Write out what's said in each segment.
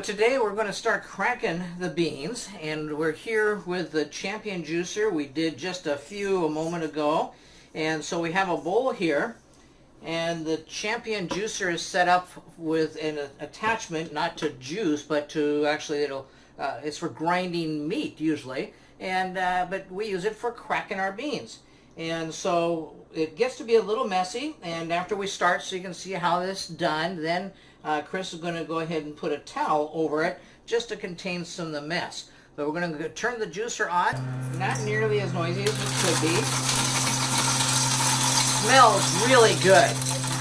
today we're going to start cracking the beans, and we're here with the Champion juicer. We did just a few a moment ago, and so we have a bowl here, and the Champion juicer is set up with an attachment not to juice but to actually it's for grinding meat usually, and but we use it for cracking our beans. And so it gets to be a little messy, and after we start, so you can see how this is done, then Chris is going to go ahead and put a towel over it just to contain some of the mess. But we're going to turn the juicer on. Not nearly as noisy as it could be. Smells really good.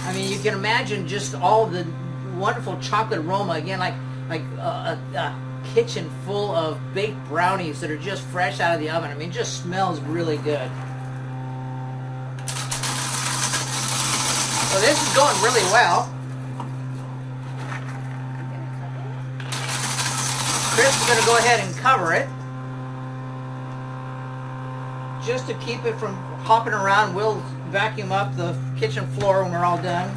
I mean, you can imagine just all the wonderful chocolate aroma, again, like a kitchen full of baked brownies that are just fresh out of the oven. I mean, it just smells really good. So this is going really well. Chris is going to go ahead and cover it just to keep it from hopping around. We'll vacuum up the kitchen floor when we're all done.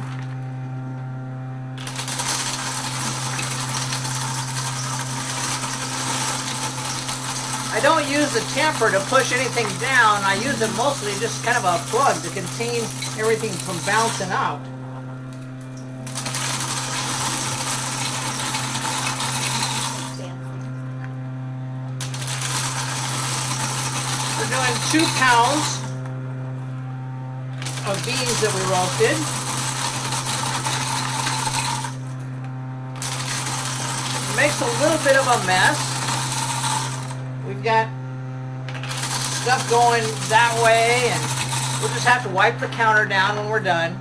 I don't use the tamper to push anything down. I use it mostly just kind of a plug to contain everything from bouncing out. We're doing 2 pounds of beans that we roasted. It makes a little bit of a mess. We've got stuff going that way, and we'll just have to wipe the counter down when we're done.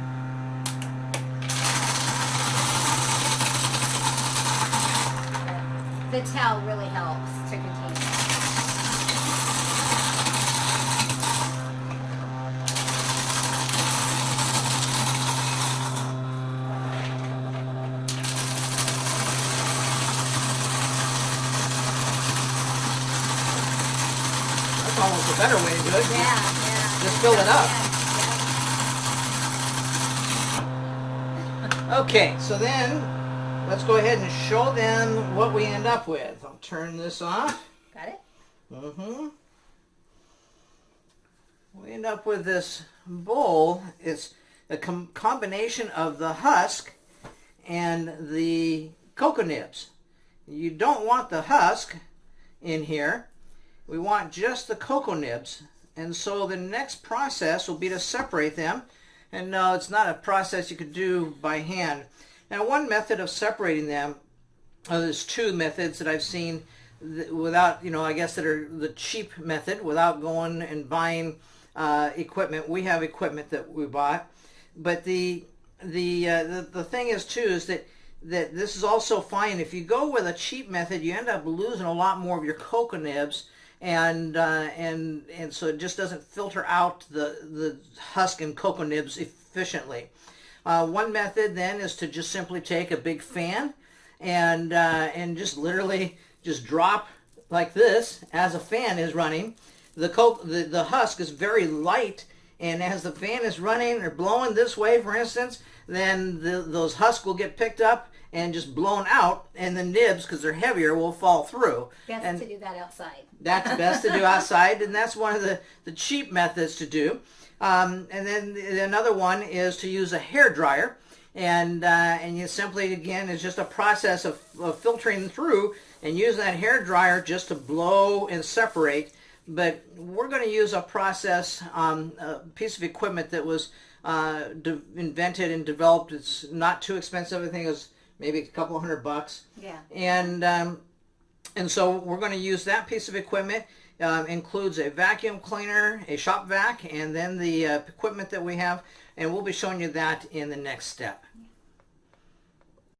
The towel really helps to contain it. Almost a better way to do it. Yeah. Just fill it up. Yeah. Okay, so then let's go ahead and show them what we end up with. I'll turn this off. Got it? Mm-hmm. We end up with this bowl. It's a combination of the husk and the cocoa nibs. You don't want the husk in here. We want just the cocoa nibs, and so the next process will be to separate them. And no, it's not a process you could do by hand. Now, one method of separating them, there's 2 methods that I've seen without, I guess that are the cheap method, without going and buying equipment. We have equipment that we bought, but the thing is too is that this is also fine. If you go with a cheap method, you end up losing a lot more of your cocoa nibs. And so it just doesn't filter out the husk and cocoa nibs efficiently. One method then is to just simply take a big fan and just literally just drop like this as a fan is running. The husk is very light, and as the fan is running or blowing this way, for instance, then those husks will get picked up and just blown out, and the nibs, because they're heavier, will fall through. Best to do that outside. That's best to do outside, and that's one of the cheap methods to do. And then another one is to use a hair dryer, and you simply, again, it's just a process of filtering through and using that hair dryer just to blow and separate. But we're going to use a process, a piece of equipment that was invented and developed. It's not too expensive. I think it was maybe a couple $100. Yeah. And so we're going to use that piece of equipment. Includes a vacuum cleaner, a shop vac, and then the equipment that we have. And we'll be showing you that in the next step.